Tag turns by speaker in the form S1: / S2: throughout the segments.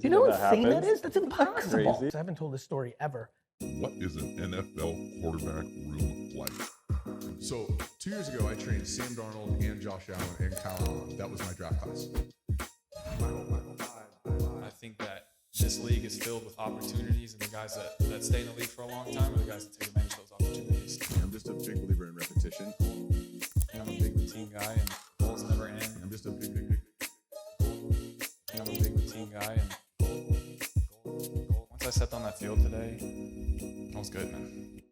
S1: crazy.
S2: You know
S1: that
S2: how insane that
S1: happens.
S2: is? That's impossible.
S1: Crazy.
S2: I haven't told this story ever.
S3: What is an NFL quarterback room like?
S4: So 2 years ago, I trained Sam Darnold and Josh Allen and Kyle Allen. That was my draft class.
S5: I think that this league is filled with opportunities, and the guys that stay in the league for a long time are the guys that take advantage of those opportunities.
S4: I'm just a big believer in repetition.
S5: And I'm a big routine guy, and goals never end.
S4: I'm just a big.
S5: And I'm a big routine guy, and once I stepped on that field today, I was good, man.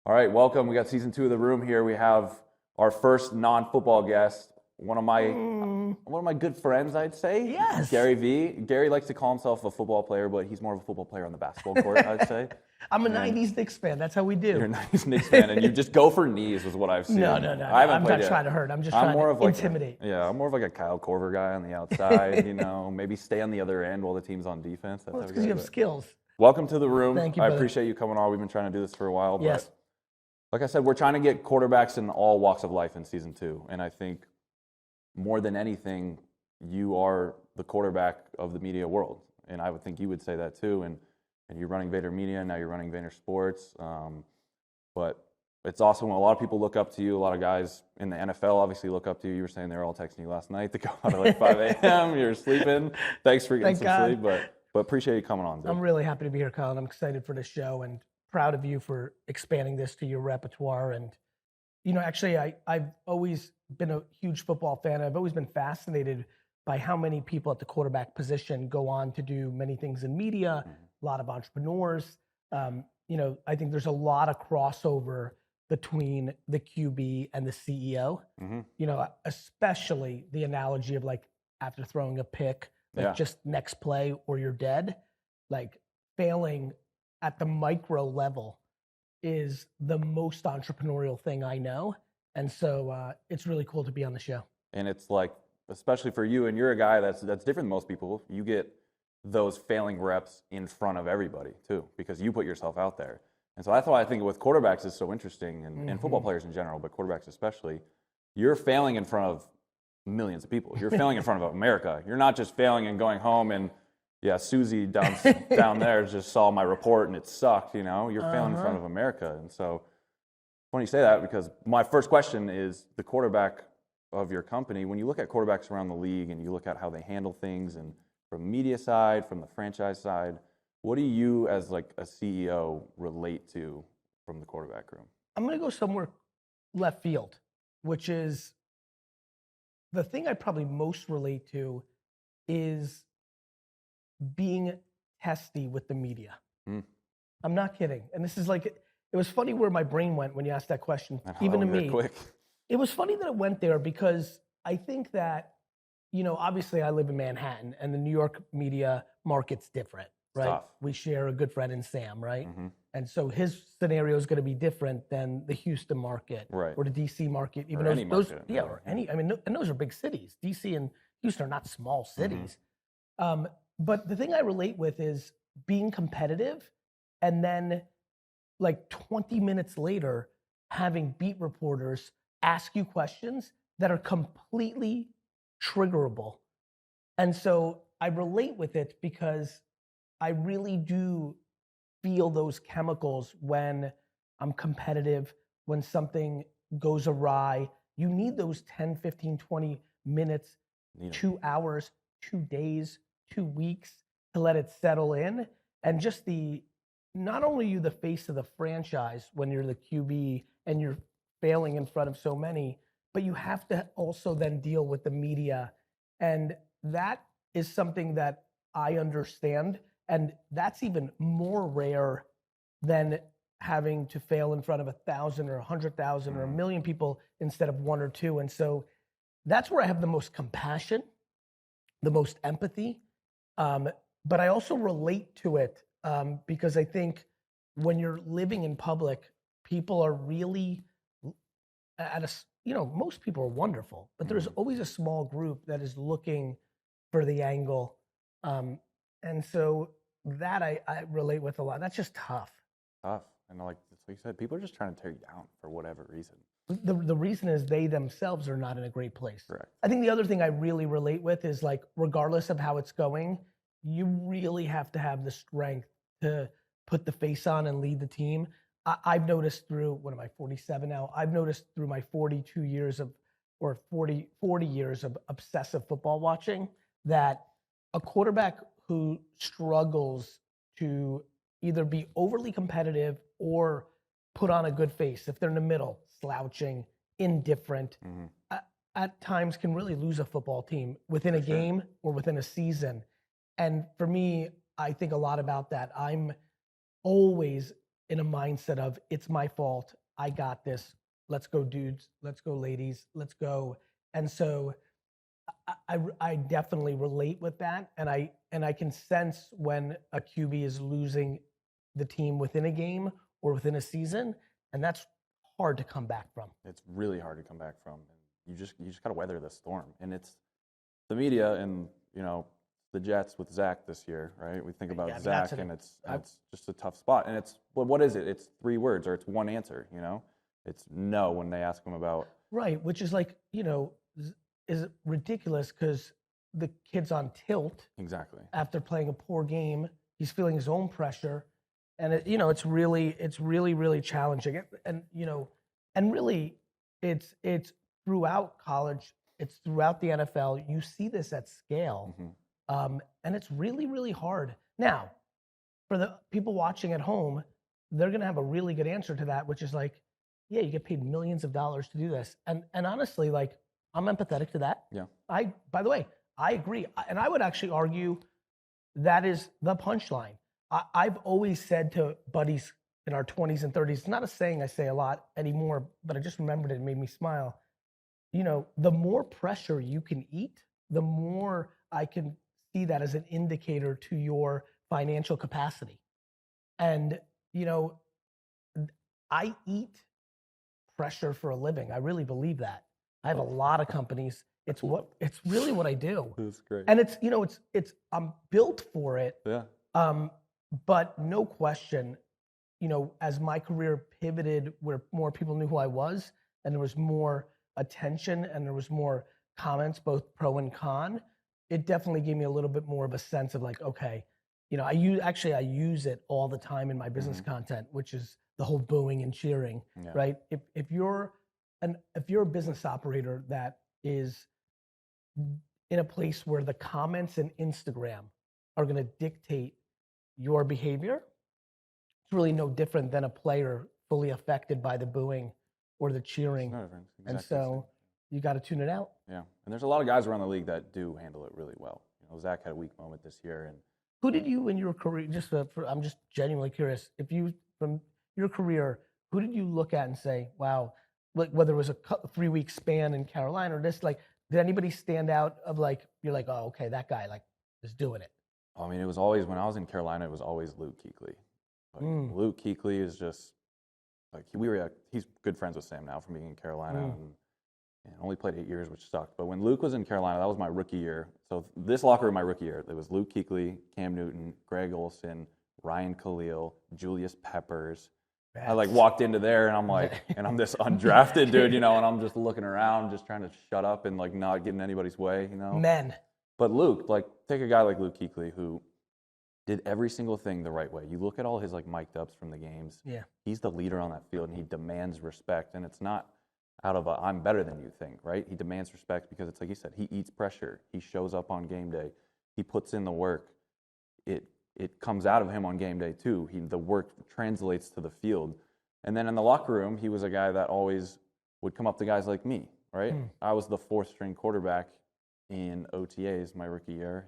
S1: All right, welcome. We got season 2 of The Room here. We have our first non-football guest, one of my good friends, I'd say.
S2: Yes.
S1: GaryVee. Gary likes to call himself a football player, but he's more of a football player on the basketball court, I'd say.
S2: I'm a 90s Knicks fan. That's how we do.
S1: You're a 90s Knicks fan, and you just go for knees is what I've seen.
S2: No. I'm not trying to hurt. I'm just trying to intimidate.
S1: I'm more of like a Kyle Korver guy on the outside, maybe stay on the other end while the team's on defense. That's
S2: Well, it's because you have skills.
S1: Welcome to The Room.
S2: Thank you,
S1: I
S2: brother.
S1: appreciate you coming on. We've been trying to do this for a while. But
S2: Yes.
S1: like I said, we're trying to get quarterbacks in all walks of life in season 2. And I think more than anything, you are the quarterback of the media world. And I would think you would say that too. And you're running VaynerMedia, now you're running VaynerSports. But it's awesome when a lot of people look up to you. A lot of guys in the NFL obviously look up to you. You were saying they were all texting you last night to go out at like 5 a.m. You're sleeping. Thanks for getting
S2: Thank
S1: some
S2: God.
S1: sleep. But appreciate you coming on, dude.
S2: I'm really happy to be here, Kyle, and I'm excited for this show and proud of you for expanding this to your repertoire. And, actually, I've always been a huge football fan. I've always been fascinated by how many people at the quarterback position go on to do many things in media, a lot of entrepreneurs. I think there's a lot of crossover between the QB and the CEO. Especially the analogy of like after throwing a pick, just next play or you're dead, like failing at the micro level is the most entrepreneurial thing I know. And so it's really cool to be on the show.
S1: And it's like, especially for you, and you're a guy that's different than most people, you get those failing reps in front of everybody too, because you put yourself out there. And so that's why I think with quarterbacks is so interesting, and football players in general, but quarterbacks especially, you're failing in front of millions of people. You're failing in front of America. You're not just failing and going home and, Susie down there just saw my report and it sucked, You're failing in front of America. And so when you say that, because my first question is the quarterback of your company, when you look at quarterbacks around the league and you look at how they handle things, and from the media side, from the franchise side, what do you as like a CEO relate to from the quarterback room?
S2: I'm going to go somewhere left field, which is the thing I probably most relate to is being testy with the media. I'm not kidding. And this is like, it was funny where my brain went when you asked that question, even to me.
S1: Quick.
S2: It was funny that it went there because I think that, obviously I live in Manhattan and the New York media market's different, right?
S1: Tough.
S2: We share a good friend in Sam, right?
S1: Mm-hmm.
S2: And so his scenario is going to be different than the Houston market
S1: Right.
S2: or the DC market, even
S1: Or
S2: though
S1: any
S2: those,
S1: market,
S2: yeah,
S1: really.
S2: or any, and those are big cities. DC and Houston are not small cities. But the thing I relate with is being competitive and then like 20 minutes later, having beat reporters ask you questions that are completely triggerable. And so I relate with it because I really do feel those chemicals when I'm competitive, when something goes awry. You need those 10, 15, 20 minutes, 2 hours, 2 days, 2 weeks to let it settle in. And just not only are you the face of the franchise when you're the QB and you're failing in front of so many, but you have to also then deal with the media. And that is something that I understand. And that's even more rare than having to fail in front of 1,000 or 100,000 or 1 million people instead of 1 or 2. And so that's where I have the most compassion, the most empathy. But I also relate to it because I think when you're living in public, people are really most people are wonderful, but there's always a small group that is looking for the angle. And so that I relate with a lot. That's just tough.
S1: Tough. And like you said, people are just trying to tear you down for whatever reason.
S2: the reason is they themselves are not in a great place.
S1: Correct.
S2: I think the other thing I really relate with is like, regardless of how it's going, you really have to have the strength to put the face on and lead the team. I've noticed through, what am I, 47 now? I've noticed through my 42 years of, or 40 years of obsessive football watching, that a quarterback who struggles to either be overly competitive or put on a good face, if they're in the middle, slouching, indifferent, at times can really lose a football team within a game or within a season. And for me, I think a lot about that. I'm always in a mindset of, it's my fault, I got this, let's go dudes, let's go ladies, let's go. And so I definitely relate with that, and I can sense when a QB is losing the team within a game or within a season, and that's hard to come back from.
S1: It's really hard to come back from. You just gotta weather the storm, and it's the media and the Jets with Zach this year, right? We think about Zach, and it's just a tough spot. And it's what is it? It's 3 words or it's one answer. It's no when they ask him about
S2: right, which is like is ridiculous because the kid's on tilt.
S1: Exactly.
S2: After playing a poor game, he's feeling his own pressure, and it's really challenging. And really, it's throughout college, it's throughout the NFL. You see this at scale, and it's really hard. Now, for the people watching at home, they're gonna have a really good answer to that, which is like, yeah, you get paid millions of dollars to do this, and honestly, like, I'm empathetic to that.
S1: Yeah.
S2: By the way, I agree. And I would actually argue that is the punchline. I've always said to buddies in our 20s and 30s, it's not a saying I say a lot anymore, but I just remembered it and made me smile. The more pressure you can eat, the more I can see that as an indicator to your financial capacity. And, I eat pressure for a living. I really believe that. I have a lot of companies. It's really what I do.
S1: That's great.
S2: And it's I'm built for it.
S1: Yeah.
S2: But no question, as my career pivoted where more people knew who I was and there was more attention and there was more comments, both pro and con, it definitely gave me a little bit more of a sense of like, okay, I use it all the time in my business content, which is the whole booing and cheering, right? If you're a business operator that is in a place where the comments in Instagram are going to dictate your behavior, it's really no different than a player fully affected by the booing or the cheering.
S1: Exactly
S2: and so you got to tune it out.
S1: Yeah, and there's a lot of guys around the league that do handle it really well. Zach had a weak moment this year, and
S2: who did you in your career? I'm just genuinely curious. If you from your career, who did you look at and say, wow? Like whether it was a 3-week span in Carolina or this, like, did anybody stand out of like, you're like, oh, okay, that guy like is doing it?
S1: I mean, it was always, when I was in Carolina, it was always Luke Kuechly. Like, Luke Kuechly is just like, he's good friends with Sam now from being in Carolina, and only played 8 years, which sucked. But when Luke was in Carolina, that was my rookie year. So this locker room, my rookie year, it was Luke Kuechly, Cam Newton, Greg Olsen, Ryan Khalil, Julius Peppers. I like walked into there and I'm like, and I'm this undrafted dude, and I'm just looking around, just trying to shut up and like not get in anybody's way,
S2: Men.
S1: But Luke, like, take a guy like Luke Kuechly who did every single thing the right way. You look at all his like mic'd ups from the games.
S2: Yeah.
S1: He's the leader on that field and he demands respect. And it's not out of a I'm better than you thing, right? He demands respect because it's like you said, he eats pressure. He shows up on game day. He puts in the work. It comes out of him on game day too. The work translates to the field. And then in the locker room, he was a guy that always would come up to guys like me, right? I was the 4th string quarterback in OTAs my rookie year.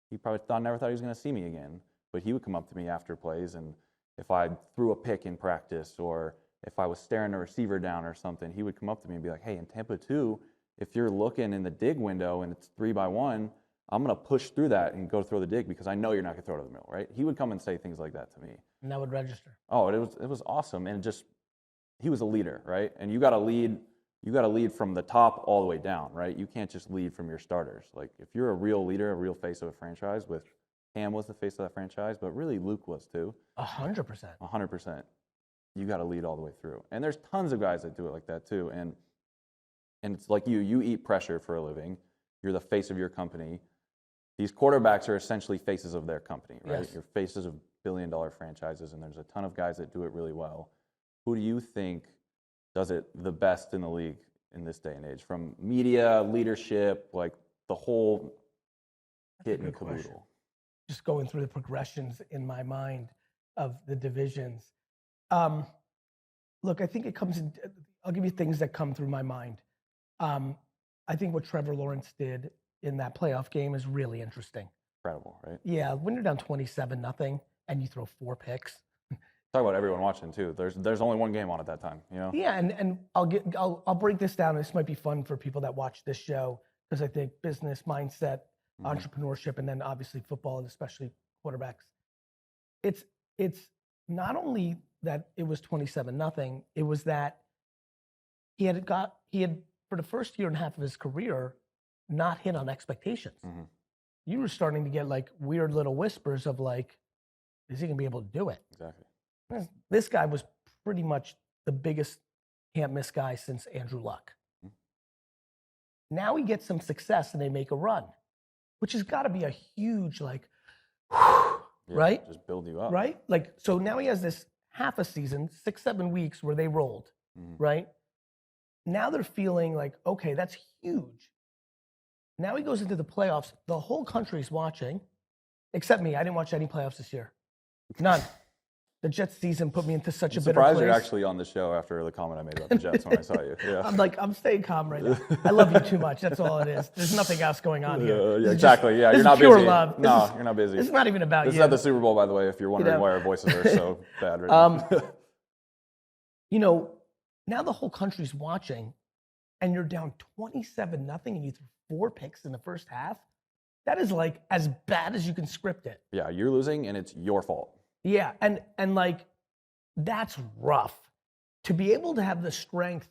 S1: He probably never thought he was going to see me again, but he would come up to me after plays, and if I threw a pick in practice or if I was staring a receiver down or something, he would come up to me and be like, hey, in Tampa 2, if you're looking in the dig window and it's 3-by-1, I'm going to push through that and go throw the dig because I know you're not going to throw it to the middle, right? He would come and say things like that to me.
S2: And that would register.
S1: Oh, it was awesome. And just, he was a leader, right? And you got to lead from the top all the way down, right? You can't just lead from your starters. Like, if you're a real leader, a real face of a franchise, with Cam was the face of that franchise, but really Luke was too.
S2: 100%.
S1: 100%. you got to lead all the way through. And there's tons of guys that do it like that too. And it's like you eat pressure for a living. You're the face of your company. These quarterbacks are essentially faces of their company, right?
S2: Yes.
S1: You're faces of billion-dollar franchises, and there's a ton of guys that do it really well. Who do you think does it the best in the league in this day and age? From media, leadership, like the whole kit and caboodle.
S2: Just going through the progressions in my mind of the divisions. Look, I think it comes in, I'll give you things that come through my mind. I think what Trevor Lawrence did in that playoff game is really interesting.
S1: Incredible, right?
S2: Yeah, when you're down 27-0 and you throw 4 picks.
S1: Talk about everyone watching too. There's only one game on at that time, you know?
S2: Yeah, and I'll break this down. This might be fun for people that watch this show because I think business mindset, entrepreneurship, and then obviously football and especially quarterbacks. It's not only that it was 27-0, it was that he had for the first year and a half of his career not hit on expectations. You were starting to get like weird little whispers of like, is he gonna be able to do it?
S1: Exactly.
S2: This guy was pretty much the biggest can't miss guy since Andrew Luck. Now he gets some success and they make a run, which has got to be a huge like, right?
S1: Just build you up.
S2: Right? Like, so now he has this half a season, 6-7 weeks where they rolled, right? Now they're feeling like, okay, that's huge. Now he goes into the playoffs. The whole country's watching, except me. I didn't watch any playoffs this year. None. The Jets season put me into such a bitter place.
S1: Surprised you're actually on the show after the comment I made about the Jets when I saw you. Yeah.
S2: I'm staying calm right now. I love you too much. That's all it is. There's nothing else going on here.
S1: Yeah, exactly. Yeah,
S2: this
S1: you're not
S2: is pure
S1: busy.
S2: love.
S1: No, you're not busy.
S2: It's not even about
S1: This
S2: you.
S1: is at the Super Bowl, by the way, if you're wondering why our voices are so bad right now.
S2: You know, now the whole country's watching, and you're down 27-0, and you threw 4 picks in the first half. That is like as bad as you can script it.
S1: Yeah, you're losing, and it's your fault.
S2: Yeah, and like that's rough. To be able to have the strength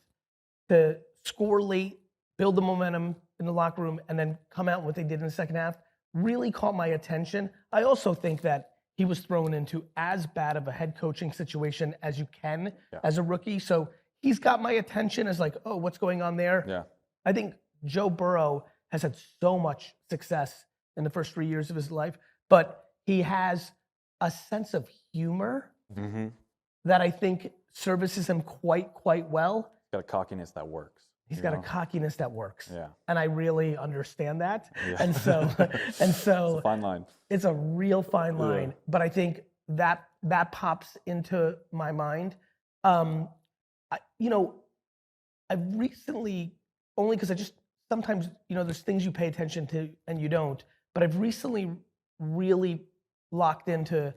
S2: to score late, build the momentum in the locker room, and then come out what they did in the second half really caught my attention. I also think that he was thrown into as bad of a head coaching situation as you can as a rookie. So he's got my attention as like, oh, what's going on there?
S1: Yeah.
S2: I think Joe Burrow has had so much success in the first 3 years of his life, but he has a sense of humor that I think services him quite well.
S1: Got a cockiness that works.
S2: He's got a cockiness that works.
S1: Yeah.
S2: And I really understand that.
S1: Yeah.
S2: And so
S1: It's a fine line.
S2: it's a real fine line. But I think that pops into my mind. I've recently, only because I just sometimes, there's things you pay attention to and you don't, but I've recently really locked into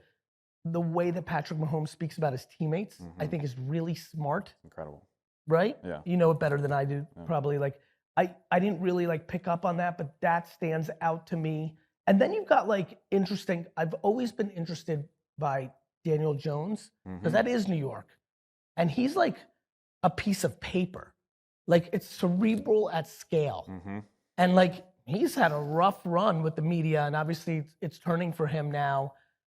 S2: the way that Patrick Mahomes speaks about his teammates. I think is really smart.
S1: Incredible.
S2: Right?
S1: Yeah.
S2: You know it better than I do, probably. Like, I didn't really like pick up on that, but that stands out to me. And then you've got like interesting, I've always been interested by Daniel Jones, because that is New York. And he's like a piece of paper. Like it's cerebral at scale. And like he's had a rough run with the media, and obviously it's turning for him now.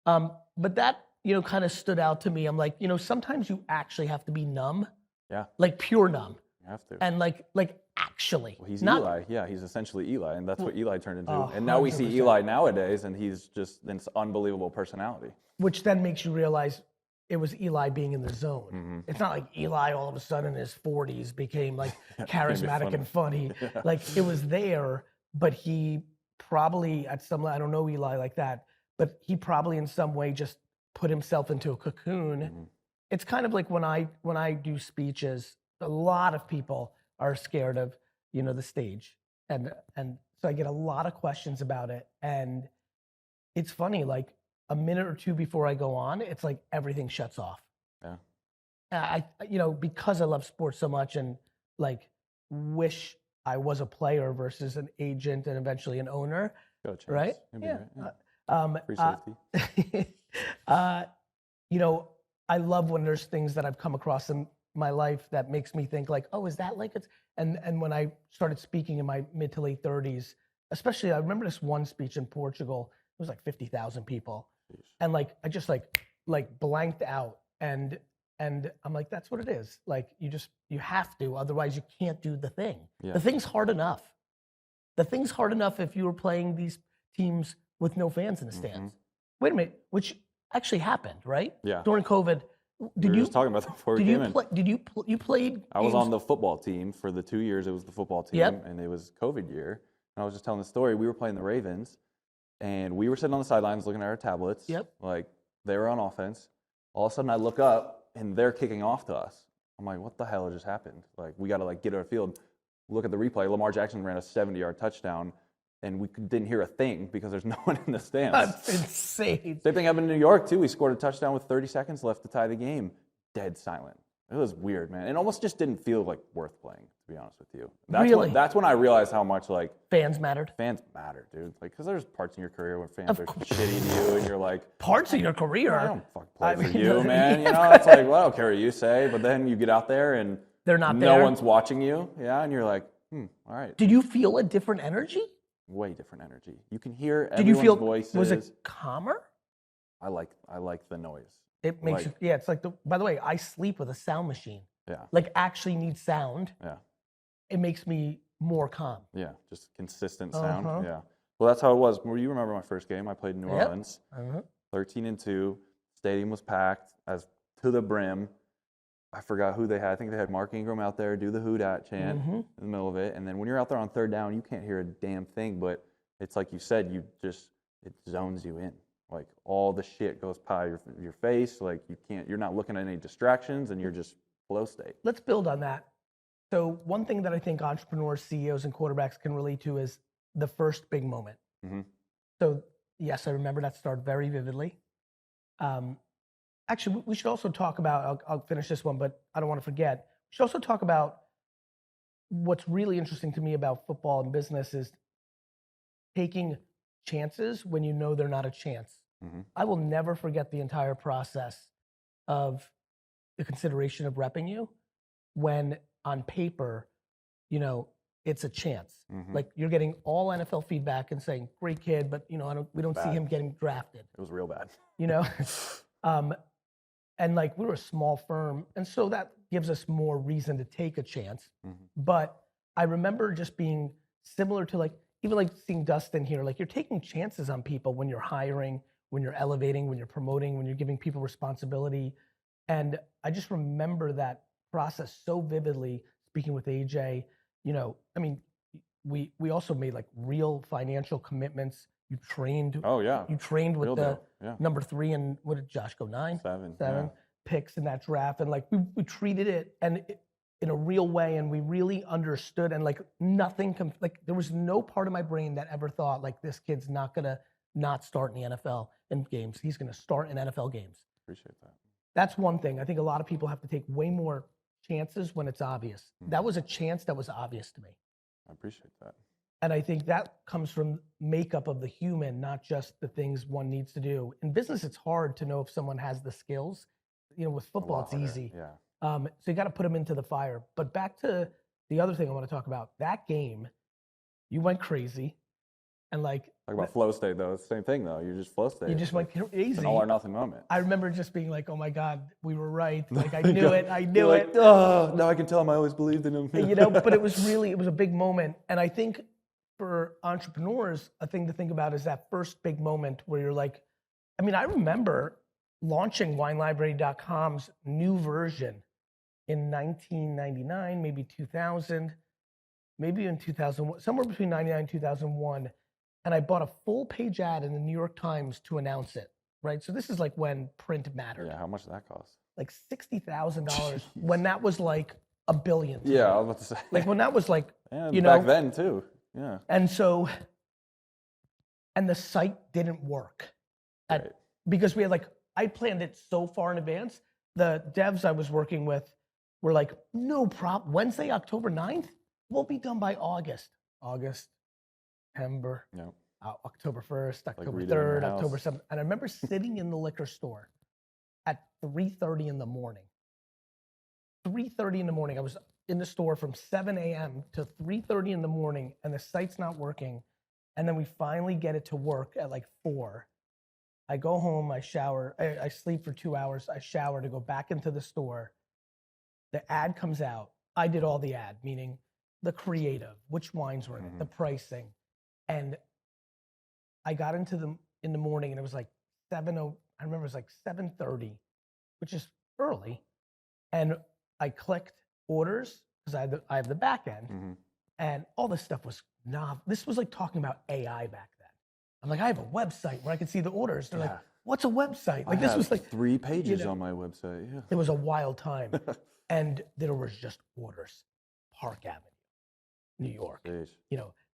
S2: But that, kind of stood out to me. I'm like, sometimes you actually have to be numb.
S1: Yeah.
S2: Like pure numb.
S1: You have to.
S2: And like actually.
S1: Well, he's
S2: not,
S1: Eli. Yeah, he's essentially Eli, and that's what Eli turned into.
S2: Oh,
S1: and now we see
S2: 100%.
S1: Eli nowadays, and he's just this unbelievable personality.
S2: Which then makes you realize it was Eli being in the zone. It's not like Eli all of a sudden in his 40s became like charismatic and funny. Like it was there, but he probably at some, I don't know Eli like that, but he probably in some way just put himself into a cocoon. It's kind of like when I do speeches, a lot of people are scared of, the stage. And so I get a lot of questions about it. And it's funny, like a minute or two before I go on, it's like everything shuts off.
S1: Yeah.
S2: Because I love sports so much and like wish I was a player versus an agent and eventually an owner.
S1: Got a chance.
S2: Right?
S1: Maybe,
S2: Yeah.
S1: Free safety.
S2: I love when there's things that I've come across in my life that makes me think like, oh, is that like it's, and when I started speaking in my mid to late 30s, especially I remember this one speech in Portugal, it was like 50,000 people. And like, I just like blanked out. And And I'm like, that's what it is. Like, you have to, otherwise you can't do the thing.
S1: Yeah.
S2: The thing's hard enough. The thing's hard enough if you were playing these teams with no fans in the stands. Wait a minute, which actually happened, right?
S1: Yeah.
S2: During COVID.
S1: We were just talking about that before we came in.
S2: You played?
S1: I was
S2: games?
S1: on the football team for the 2 years. It was the football team,
S2: Yep.
S1: and it was COVID year. And I was just telling the story. We were playing the Ravens, and we were sitting on the sidelines looking at our tablets.
S2: Yep.
S1: Like, they were on offense. All of a sudden, I look up, and they're kicking off to us. I'm like, what the hell just happened? Like, we got to, like, get our field. Look at the replay. Lamar Jackson ran a 70-yard touchdown, and we didn't hear a thing because there's no one in the stands.
S2: That's insane.
S1: Same thing happened in New York, too. We scored a touchdown with 30 seconds left to tie the game. Dead silent. It was weird, man. It almost just didn't feel like worth playing, to be honest with you.
S2: Really?
S1: That's when I realized how much, like,
S2: Fans mattered.
S1: fans matter, dude. Like, because there's parts in your career where fans are shitty to you, and you're like,
S2: Parts of your career.
S1: I don't fucking play for
S2: mean,
S1: you, man.
S2: yeah.
S1: You know, it's like, well, I don't care what you say. But then you get out there, and
S2: They're not
S1: no
S2: there.
S1: one's watching you. Yeah, and you're like, all right.
S2: Did you feel a different energy?
S1: Way different energy. You can hear
S2: Did you
S1: everyone's
S2: feel?
S1: voices.
S2: Was it calmer?
S1: I like the noise.
S2: It makes
S1: Like-
S2: you. Yeah, it's like by the way, I sleep with a sound machine.
S1: Yeah.
S2: Like actually need sound.
S1: Yeah.
S2: It makes me more calm.
S1: Yeah, just consistent sound.
S2: Uh-huh.
S1: Yeah. Well, that's how it was. Well, you remember my first game? I played in New
S2: Yep.
S1: Orleans.
S2: Uh-huh.
S1: 13-2. Stadium was packed as to the brim. I forgot who they had. I think they had Mark Ingram out there do the "Who Dat" chant in the middle of it. And then when you're out there on third down, you can't hear a damn thing. But it's like you said, it zones you in. Like all the shit goes by your face. Like you're not looking at any distractions, and you're just flow state.
S2: Let's build on that. So one thing that I think entrepreneurs, CEOs, and quarterbacks can relate to is the first big moment.
S1: Mm-hmm.
S2: So yes, I remember that start very vividly. Actually, we should also talk about, I'll finish this one, but I don't want to forget. We should also talk about what's really interesting to me about football and business is taking chances when you know they're not a chance.
S1: Mm-hmm.
S2: I will never forget the entire process of the consideration of repping you when on paper, you know, it's a chance.
S1: Mm-hmm.
S2: Like you're getting all NFL feedback and saying, great kid, but you know, we don't see
S1: Bad.
S2: him getting drafted,
S1: It was real bad.
S2: you know? And like we were a small firm. And so that gives us more reason to take a chance.
S1: Mm-hmm.
S2: But I remember just being similar to like, even like seeing Dustin here, like you're taking chances on people when you're hiring, when you're elevating, when you're promoting, when you're giving people responsibility. And I just remember that process so vividly, speaking with AJ, you know, I mean, we also made like real financial commitments. You trained.
S1: Oh yeah.
S2: You trained with
S1: Real
S2: the
S1: deal. Yeah.
S2: number 3 and what did Josh go 9?
S1: 7.
S2: 7
S1: Yeah.
S2: picks in that draft. And like we treated it in a real way, and we really understood, and like nothing, like there was no part of my brain that ever thought like this kid's not gonna not start in the NFL in games. He's gonna start in NFL games.
S1: Appreciate that.
S2: That's one thing. I think a lot of people have to take way more chances when it's obvious. That was a chance that was obvious to me.
S1: I appreciate that.
S2: And I think that comes from makeup of the human, not just the things one needs to do. In business, it's hard to know if someone has the skills. You know, with football, it's
S1: harder.
S2: easy.
S1: Yeah.
S2: So you got to put them into the fire. But back to the other thing I want to talk about. That game, you went crazy, and like
S1: Talk about flow state though. It's the same thing though. You're just flow state.
S2: you just went
S1: It's
S2: crazy.
S1: an all or nothing moment.
S2: I remember just being like, "Oh my God, we were right! Like I knew it. I knew
S1: You're
S2: it."
S1: like, oh, now I can tell him I always believed in him.
S2: You know, but it was a big moment. And I think for entrepreneurs, a thing to think about is that first big moment where you're like, I mean, I remember launching WineLibrary.com's new version in 1999, maybe 2000, maybe in 2001, somewhere between 99 and 2001. And I bought a full page ad in the New York Times to announce it, right? So this is like when print mattered.
S1: Yeah. How much did that cost?
S2: Like $60,000 when that was like a billion.
S1: Yeah, I was about to say.
S2: Like when that was like,
S1: and
S2: you
S1: back
S2: know,
S1: then too. Yeah.
S2: and so, and the site didn't work
S1: Right.
S2: because we had like, I planned it so far in advance. The devs I was working with were like, no problem. Wednesday, October 9th, we'll be done by August. August, September,
S1: Yep.
S2: October 1st, October
S1: redoing your
S2: 3rd,
S1: house.
S2: October 7th. And I remember sitting in the liquor store at 3:30 in the morning. 3:30 in the morning. I was in the store from 7 a.m. to 3:30 in the morning, and the site's not working. And then we finally get it to work at like 4. I go home, I shower, I sleep for 2 hours, I shower to go back into the store. The ad comes out. I did all the ad, meaning the creative, which wines were in it, the pricing. And I got into them in the morning and it was like I remember it was like 7:30, which is early. And I clicked orders because I have the back end. And all this stuff was this was like talking about AI back then. I'm like, I have a website where I can see the orders. They're like, what's a website? Like this was like
S1: 3 pages on my website. Yeah.
S2: It was a wild time. And there was just orders. Park Avenue, New York,
S1: Jeez.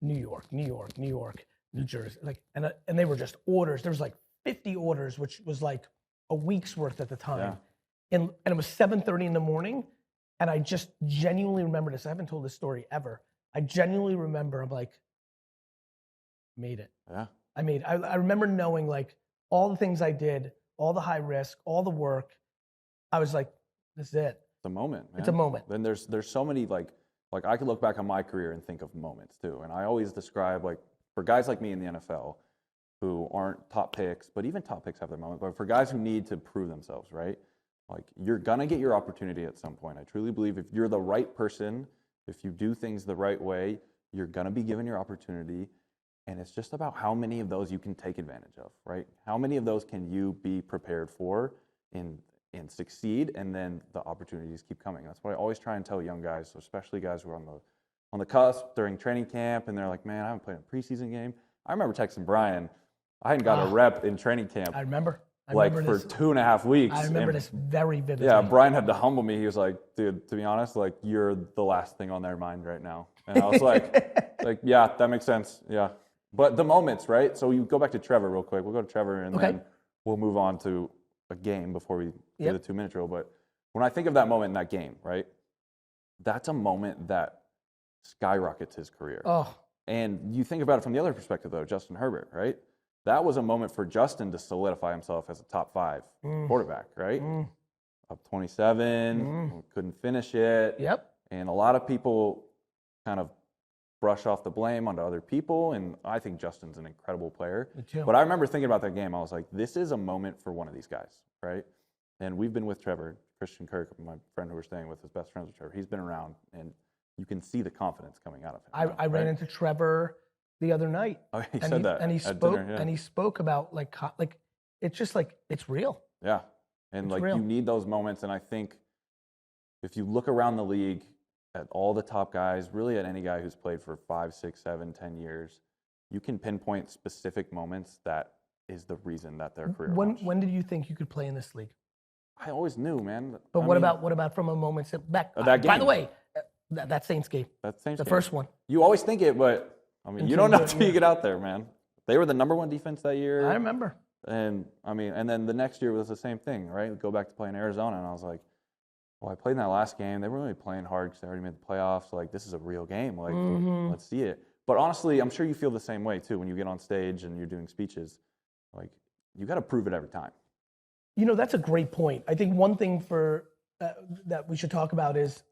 S2: New York, New Jersey. Like, and they were just orders. There was like 50 orders, which was like a week's worth at the time. And it was 7:30 in the morning. And I just genuinely remember this. I haven't told this story ever. I genuinely remember, I'm like, made it.
S1: Yeah.
S2: I remember knowing like all the things I did, all the high risk, all the work. I was like, this is it.
S1: It's a moment, man.
S2: It's a moment.
S1: Then there's so many like I could look back on my career and think of moments too. And I always describe like for guys like me in the NFL who aren't top picks, but even top picks have their moments, but for guys who need to prove themselves, right? Like you're gonna get your opportunity at some point. I truly believe if you're the right person, if you do things the right way, you're gonna be given your opportunity. And it's just about how many of those you can take advantage of, right? How many of those can you be prepared for and succeed, and then the opportunities keep coming. That's what I always try and tell young guys, so especially guys who are on the cusp during training camp, and they're like, man, I haven't played a preseason game. I remember texting Brian, I hadn't got a rep in training camp.
S2: I remember
S1: for
S2: this.
S1: 2.5 weeks.
S2: I remember this very vividly.
S1: Yeah, Brian had to humble me. He was like, dude, to be honest, like you're the last thing on their mind right now. And I was like, yeah, that makes sense. Yeah. But the moments, right? So you go back to Trevor real quick. We'll go to Trevor and then we'll move on to a game before we do the 2-minute drill. But when I think of that moment in that game, right? That's a moment that skyrockets his career.
S2: Oh.
S1: And you think about it from the other perspective though, Justin Herbert, right? That was a moment for Justin to solidify himself as a top 5 quarterback, right? Up 27, couldn't finish it.
S2: Yep.
S1: And a lot of people kind of brush off the blame onto other people, and I think Justin's an incredible player.
S2: Me too.
S1: But I remember thinking about that game, I was like, this is a moment for one of these guys, right? And we've been with Trevor, Christian Kirk, my friend who we're staying with, is best friends with Trevor. He's been around, and you can see the confidence coming out of him.
S2: I ran into Trevor the other night.
S1: Oh, he said that.
S2: And he
S1: at
S2: spoke,
S1: dinner, yeah.
S2: and he spoke about like it's just like, it's real.
S1: Yeah. And
S2: It's
S1: like
S2: real.
S1: you need those moments, and I think if you look around the league at all the top guys, really at any guy who's played for 5, 6, 7, 10 years, you can pinpoint specific moments that is the reason that their career launched.
S2: When did you think you could play in this league?
S1: I always knew, man.
S2: But
S1: I
S2: what
S1: mean,
S2: about from a moment back?
S1: that
S2: By the
S1: game.
S2: way, that Saints game,
S1: that same
S2: the
S1: game.
S2: first one.
S1: You always think it, but I mean, you
S2: Until
S1: don't know
S2: you do it,
S1: until you
S2: yeah.
S1: get out there, man. They were the #1 defense that year.
S2: I remember.
S1: And I mean, and then the next year was the same thing, right? Go back to playing Arizona, and I was like, well, I played in that last game. They were really playing hard because they already made the playoffs. Like, this is a real game. Like, let's see it. But honestly, I'm sure you feel the same way too when you get on stage and you're doing speeches. Like, you got to prove it every time.
S2: That's a great point. I think one thing for that we should talk about is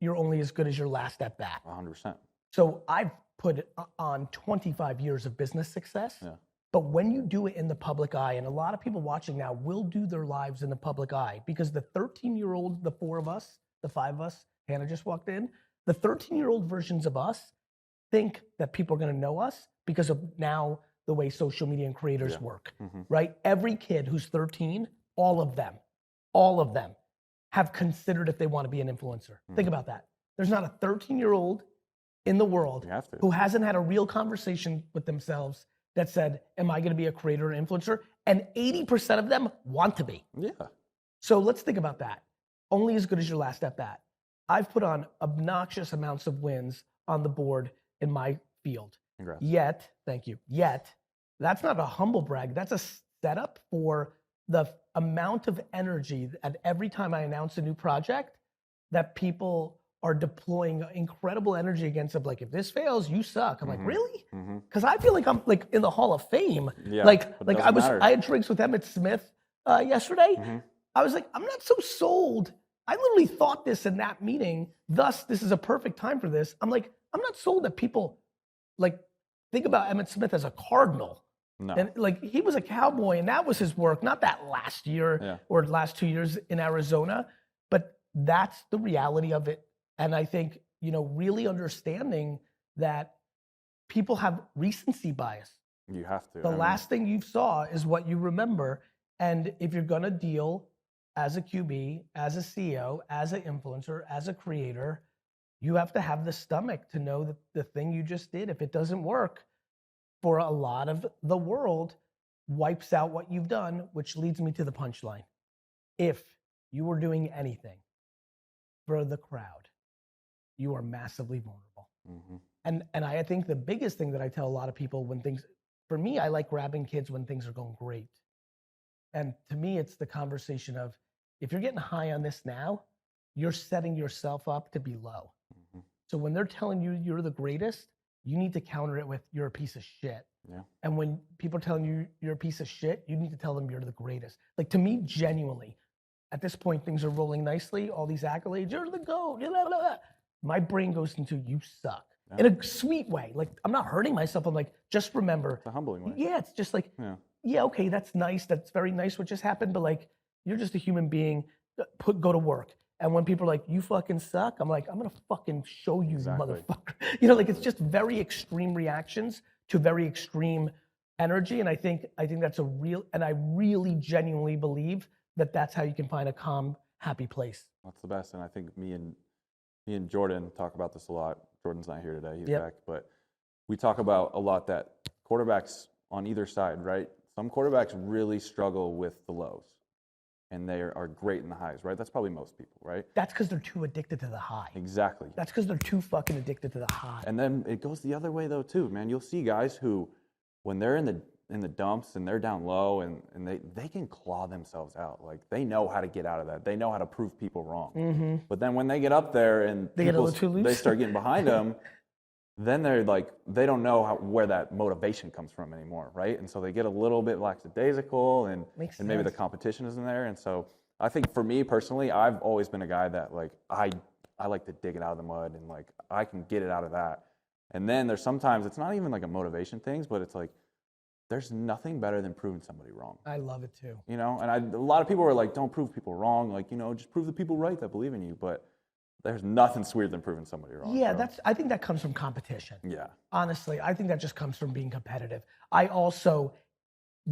S2: you're only as good as your last at bat.
S1: 100%.
S2: So I've put on 25 years of business success.
S1: Yeah.
S2: But when you do it in the public eye, and a lot of people watching now will do their lives in the public eye, because the 13-year-old, the 4 of us, the 5 of us, Hannah just walked in, the 13-year-old versions of us think that people are going to know us because of now the way social media and creators work, right? Every kid who's 13, all of them have considered if they want to be an influencer. Think about that. There's not a 13-year-old in the world who hasn't had a real conversation with themselves that said, am I going to be a creator or influencer? And 80% of them want to be.
S1: Yeah.
S2: So let's think about that. Only as good as your last at bat. I've put on obnoxious amounts of wins on the board in my field.
S1: Congrats.
S2: Yet, that's not a humble brag. That's a setup for the amount of energy at every time I announce a new project that people are deploying incredible energy against. Of like, if this fails, you suck. I'm like, really? Because I feel like I'm like in the Hall of Fame.
S1: Yeah,
S2: like
S1: it doesn't matter.
S2: I had drinks with Emmitt Smith yesterday. I was like, I'm not so sold. I literally thought this in that meeting. Thus, this is a perfect time for this. I'm like, I'm not sold that people like think about Emmitt Smith as a cardinal.
S1: No.
S2: And like he was a Cowboy, and that was his work, not that last year or last 2 years in Arizona, but that's the reality of it. And I think, really understanding that people have recency bias.
S1: You have to.
S2: The last thing you saw is what you remember. And if you're gonna deal as a QB, as a CEO, as an influencer, as a creator, you have to have the stomach to know that the thing you just did, if it doesn't work, for a lot of the world, wipes out what you've done, which leads me to the punchline. If you were doing anything for the crowd, you are massively vulnerable.
S1: Mm-hmm.
S2: And I think the biggest thing that I tell a lot of people for me, I like grabbing kids when things are going great. And to me, it's the conversation of, if you're getting high on this now, you're setting yourself up to be low.
S1: Mm-hmm.
S2: So when they're telling you you're the greatest, you need to counter it with you're a piece of shit.
S1: Yeah.
S2: And when people are telling you you're a piece of shit, you need to tell them you're the greatest. Like, to me, genuinely, at this point, things are rolling nicely. All these accolades, you're the GOAT. Blah, blah, blah. My brain goes into you suck. In a sweet way. Like, I'm not hurting myself. I'm like, just remember.
S1: It's a humbling way.
S2: Yeah, it's just like, yeah, okay, that's nice. That's very nice what just happened. But like, you're just a human being. Go to work. And when people are like, you fucking suck, I'm like, I'm gonna fucking show you, motherfucker. Like, it's just very extreme reactions to very extreme energy. And I think that's and I really genuinely believe that that's how you can find a calm, happy place.
S1: That's the best. And I think me and Jordan talk about this a lot. Jordan's not here today, he's back. But we talk about a lot that quarterbacks on either side, right? Some quarterbacks really struggle with the lows. And they are great in the highs, right? That's probably most people, right?
S2: That's because they're too addicted to the high.
S1: Exactly.
S2: That's because they're too fucking addicted to the high.
S1: And then it goes the other way though too, man. You'll see guys who, when they're in the dumps and they're down low and they can claw themselves out. Like, they know how to get out of that. They know how to prove people wrong.
S2: Mm-hmm.
S1: But then when they get up there and
S2: they get a little too loose.
S1: They start getting behind them, then they're like, they don't know where that motivation comes from anymore, right? And so they get a little bit lackadaisical and maybe the competition isn't there. And so I think for me personally, I've always been a guy that like, I like to dig it out of the mud and like, I can get it out of that. And then there's sometimes, it's not even like a motivation thing, but it's like, there's nothing better than proving somebody wrong.
S2: I love it too.
S1: And a lot of people are like, don't prove people wrong. Like, just prove the people right that believe in you. But there's nothing sweeter than proving somebody wrong.
S2: Yeah, I think that comes from competition.
S1: Yeah.
S2: Honestly, I think that just comes from being competitive. I also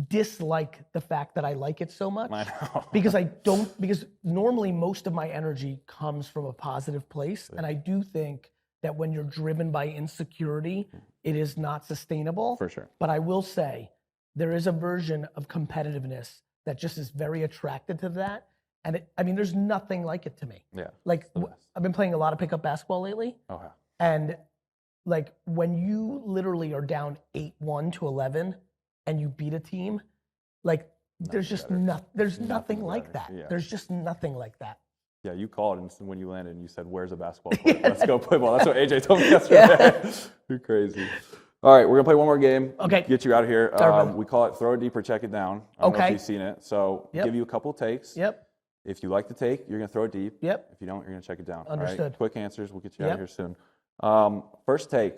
S2: dislike the fact that I like it so much.
S1: I know.
S2: because normally most of my energy comes from a positive place. And I do think that when you're driven by insecurity, it is not sustainable.
S1: For sure.
S2: But I will say, there is a version of competitiveness that just is very attracted to that. And there's nothing like it to me.
S1: Yeah.
S2: Like, I've been playing a lot of pickup basketball lately.
S1: Oh, yeah.
S2: And like, when you literally are down 8-1 to 11 and you beat a team, like, there's just nothing like that.
S1: Yeah.
S2: There's just nothing like that.
S1: Yeah, you called and when you landed and you said, where's a basketball court? Let's go play ball. That's what AJ told me yesterday. You're crazy. All right, we're going to play one more game.
S2: Okay.
S1: Get you out of here. We call it throw it deep or check it down. I don't know if you've seen it. So give you a couple takes.
S2: Yep.
S1: If you like the take, you're going to throw it deep.
S2: Yep.
S1: If you don't, you're going to check it down.
S2: Understood.
S1: All right? Quick answers. We'll get you out of here soon. First take,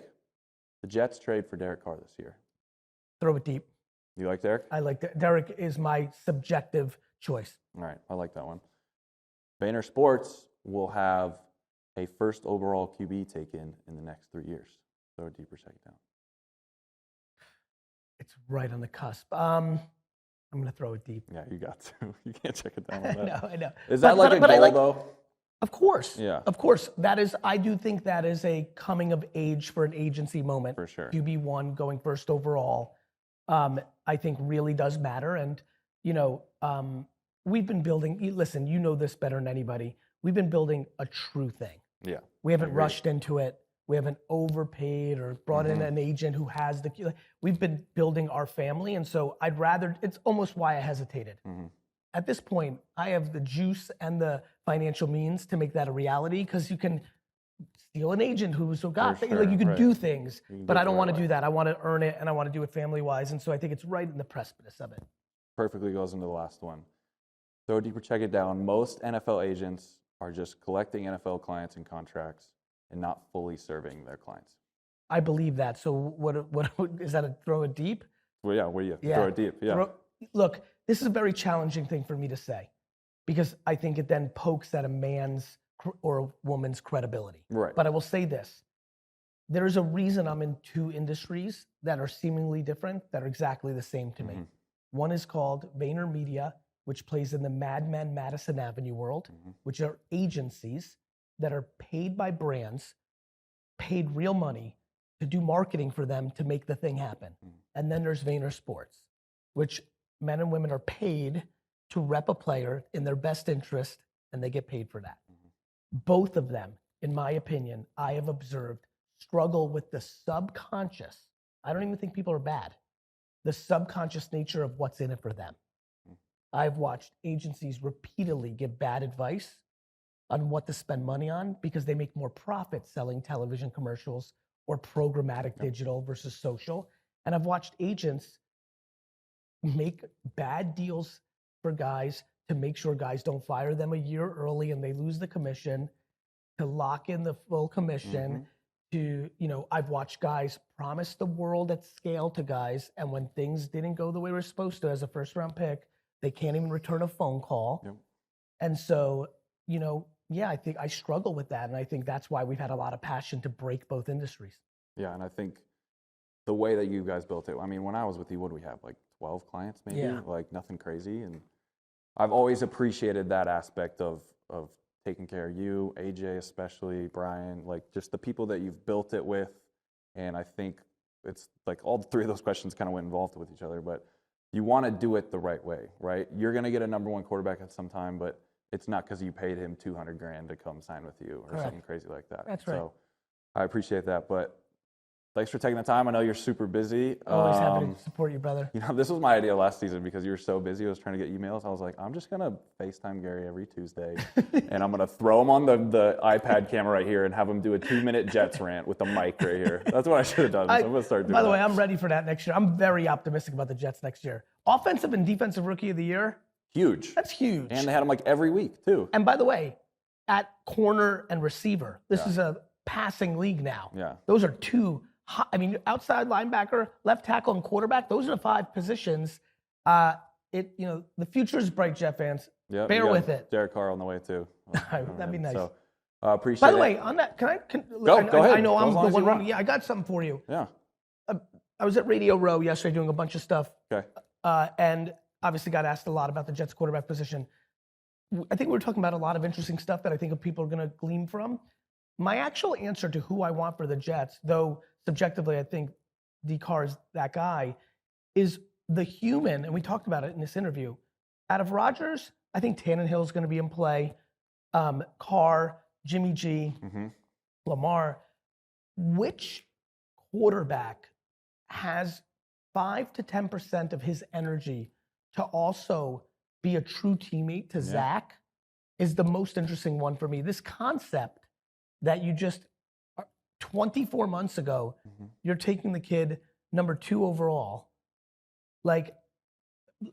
S1: the Jets trade for Derek Carr this year.
S2: Throw it deep.
S1: You like Derek?
S2: I like that. Derek is my subjective choice.
S1: All right, I like that one. VaynerSports will have a first overall QB taken in the next 3 years. Throw it deep or check it down.
S2: It's right on the cusp. I'm going to throw it deep.
S1: Yeah, you got to. You can't check it down on that.
S2: I know.
S1: Is that a goal, though?
S2: Of course.
S1: Yeah.
S2: Of course. I do think that is a coming of age for an agency moment.
S1: For sure.
S2: QB1 going first overall, I think really does matter. And, we've been building, listen, you know this better than anybody. We've been building a true thing.
S1: Yeah.
S2: We haven't rushed into it. We haven't overpaid or brought in an agent who has we've been building our family. And so it's almost why I hesitated.
S1: Mm-hmm.
S2: At this point, I have the juice and the financial means to make that a reality, because you can steal an agent you can do things, but I don't want to do that. I want to earn it, and I want to do it family-wise. And so I think it's right in the precipice of it.
S1: Perfectly goes into the last one. Throw it deep or check it down. Most NFL agents are just collecting NFL clients and contracts and not fully serving their clients.
S2: I believe that. So what is that, a throw it deep?
S1: Well, yeah, where you
S2: Yeah.
S1: throw it deep. Yeah.
S2: Look, this is a very challenging thing for me to say because I think it then pokes at a man's or a woman's credibility.
S1: Right.
S2: But I will say this. There's a reason I'm in two industries that are seemingly different that are exactly the same to me. One is called VaynerMedia, which plays in the Mad Men Madison Avenue world, which are agencies that are paid by brands, paid real money to do marketing for them to make the thing happen. And then there's VaynerSports, which men and women are paid to rep a player in their best interest, and they get paid for that. Both of them, in my opinion, I have observed struggle with the subconscious. I don't even think people are bad. The subconscious nature of what's in it for them. I've watched agencies repeatedly give bad advice on what to spend money on because they make more profit selling television commercials or programmatic digital versus social. And I've watched agents make bad deals for guys to make sure guys don't fire them a year early and they lose the commission, to lock in the full commission, to, I've watched guys promise the world at scale to guys, and when things didn't go the way we're supposed to as a first round pick, they can't even return a phone call.
S1: Yep.
S2: And so, I think I struggle with that. And I think that's why we've had a lot of passion to break both industries.
S1: Yeah, and I think the way that you guys built it, I mean, when I was with you, what do we have, like 12 clients maybe?
S2: Yeah.
S1: Like nothing crazy. And I've always appreciated that aspect of taking care of you, AJ especially, Brian, like just the people that you've built it with. And I think it's like all three of those questions kind of went involved with each other, but you want to do it the right way, right? You're going to get a number one quarterback at some time, but it's not because you paid him $200,000 to come sign with you or
S2: Correct.
S1: something crazy like that.
S2: That's right.
S1: So I appreciate that, but thanks for taking the time. I know you're super busy.
S2: Always happy to support you, brother.
S1: This was my idea last season because you were so busy. I was trying to get emails. I was like, I'm just going to FaceTime Gary every Tuesday, and I'm going to throw him on the iPad camera right here and have him do a 2-minute Jets rant with the mic right here. That's what I should have done. So I'm going to start doing that.
S2: By the way, I'm ready for that next year. I'm very optimistic about the Jets next year. Offensive and defensive rookie of the year.
S1: Huge.
S2: That's huge.
S1: And they had him like every week, too.
S2: And by the way, at corner and receiver, this is a passing league now.
S1: Yeah.
S2: Those are two. Outside linebacker, left tackle, and quarterback. Those are the 5 positions. The future is bright, Jet fans.
S1: Yeah.
S2: Bear with it.
S1: Derek Carr on the way too.
S2: That'd be nice.
S1: So, appreciate
S2: By the
S1: it.
S2: way, on that, go ahead. I know
S1: Go
S2: I'm
S1: as long
S2: the
S1: as
S2: one
S1: you want.
S2: running. Yeah, I got something for you.
S1: Yeah.
S2: I was at Radio Row yesterday doing a bunch of stuff.
S1: Okay.
S2: And obviously got asked a lot about the Jets quarterback position. I think we were talking about a lot of interesting stuff that I think people are going to glean from. My actual answer to who I want for the Jets, though subjectively I think D. Carr is that guy, is the human, and we talked about it in this interview. Out of Rodgers, I think Tannehill is going to be in play. Carr, Jimmy G, Lamar. Which quarterback has 5 to 10% of his energy to also be a true teammate to Zach is the most interesting one for me. This concept that you just 24 months ago, you're taking the kid number 2 overall. Like,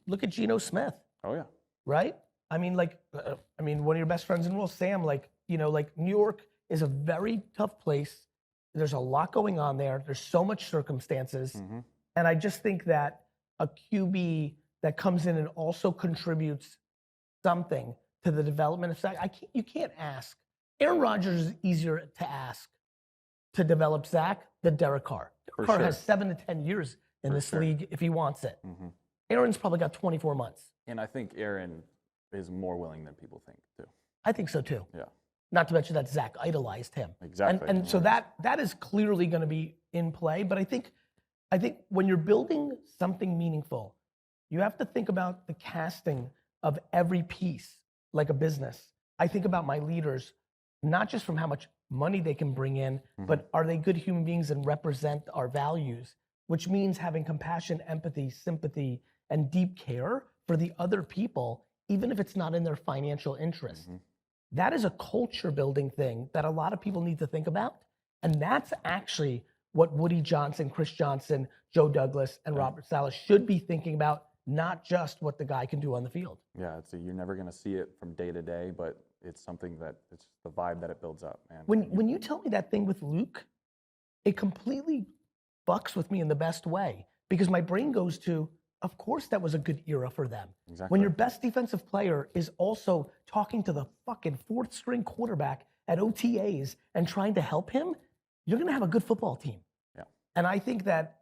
S2: look at Geno Smith.
S1: Oh yeah.
S2: Right? One of your best friends in the world, Sam. New York is a very tough place. There's a lot going on there. There's so much circumstances, and I just think that a QB that comes in and also contributes something to the development of Zach. You can't ask. Aaron Rodgers is easier to ask to develop Zach than Derek Carr. Derek Carr has 7 to 10 years in this league if he wants it. Aaron's probably got 24 months.
S1: And I think Aaron is more willing than people think too.
S2: I think so too.
S1: Yeah.
S2: Not to mention that Zach idolized him.
S1: Exactly.
S2: And so that is clearly going to be in play. But I think when you're building something meaningful, you have to think about the casting of every piece like a business. I think about my leaders, not just from how much money they can bring in, but are they good human beings and represent our values, which means having compassion, empathy, sympathy, and deep care for the other people, even if it's not in their financial interest. That is a culture building thing that a lot of people need to think about. And that's actually what Woody Johnson, Chris Johnson, Joe Douglas, and Robert Saleh should be thinking about, not just what the guy can do on the field.
S1: Yeah, you're never going to see it from day to day, but it's something that it's the vibe that it builds up, man.
S2: When you tell me that thing with Luke, it completely fucks with me in the best way, because my brain goes to, of course that was a good era for them.
S1: Exactly.
S2: When your best defensive player is also talking to the fucking fourth string quarterback at OTAs and trying to help him, you're gonna have a good football team.
S1: Yeah.
S2: And I think that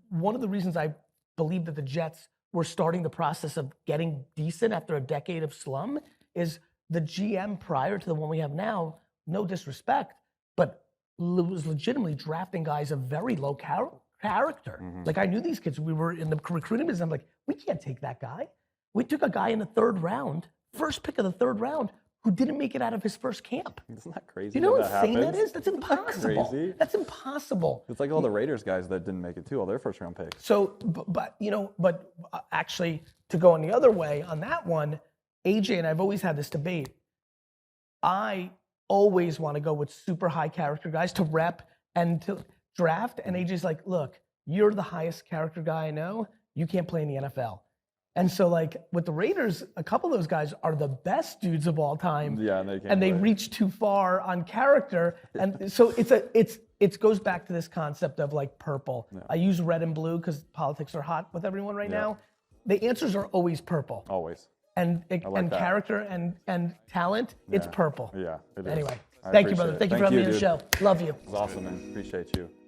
S2: one of the reasons I believe that the Jets were starting the process of getting decent after a decade of slum is the GM prior to the one we have now, no disrespect, but was legitimately drafting guys of very low character. Like I knew these kids, we were in the recruiting business, I'm like, we can't take that guy. We took a guy in the third round, first pick of the third round, who didn't make it out of his first camp.
S1: Isn't that crazy?
S2: Do you know
S1: that
S2: how insane that
S1: happens?
S2: is? That's impossible.
S1: crazy?
S2: That's impossible.
S1: It's like all the Raiders guys that didn't make it too, all their first round picks.
S2: So, but actually, to go on the other way on that one, AJ and I've always had this debate. I always want to go with super high character guys to rep and to draft. And AJ's like, look, you're the highest character guy I know. You can't play in the NFL. And so, like with the Raiders, a couple of those guys are the best dudes of all time.
S1: Yeah, and they can't
S2: and they
S1: play.
S2: reach too far on character. And so it goes back to this concept of like purple.
S1: Yeah.
S2: I use red and blue because politics are hot with everyone right now. The answers are always purple.
S1: Always.
S2: And
S1: like that.
S2: character and talent, it's
S1: Yeah.
S2: purple.
S1: Yeah, it is.
S2: Anyway,
S1: I
S2: thank you, brother.
S1: appreciate it.
S2: Thank you for having me on the
S1: dude.
S2: show. Love you.
S1: It was awesome, man. Appreciate you.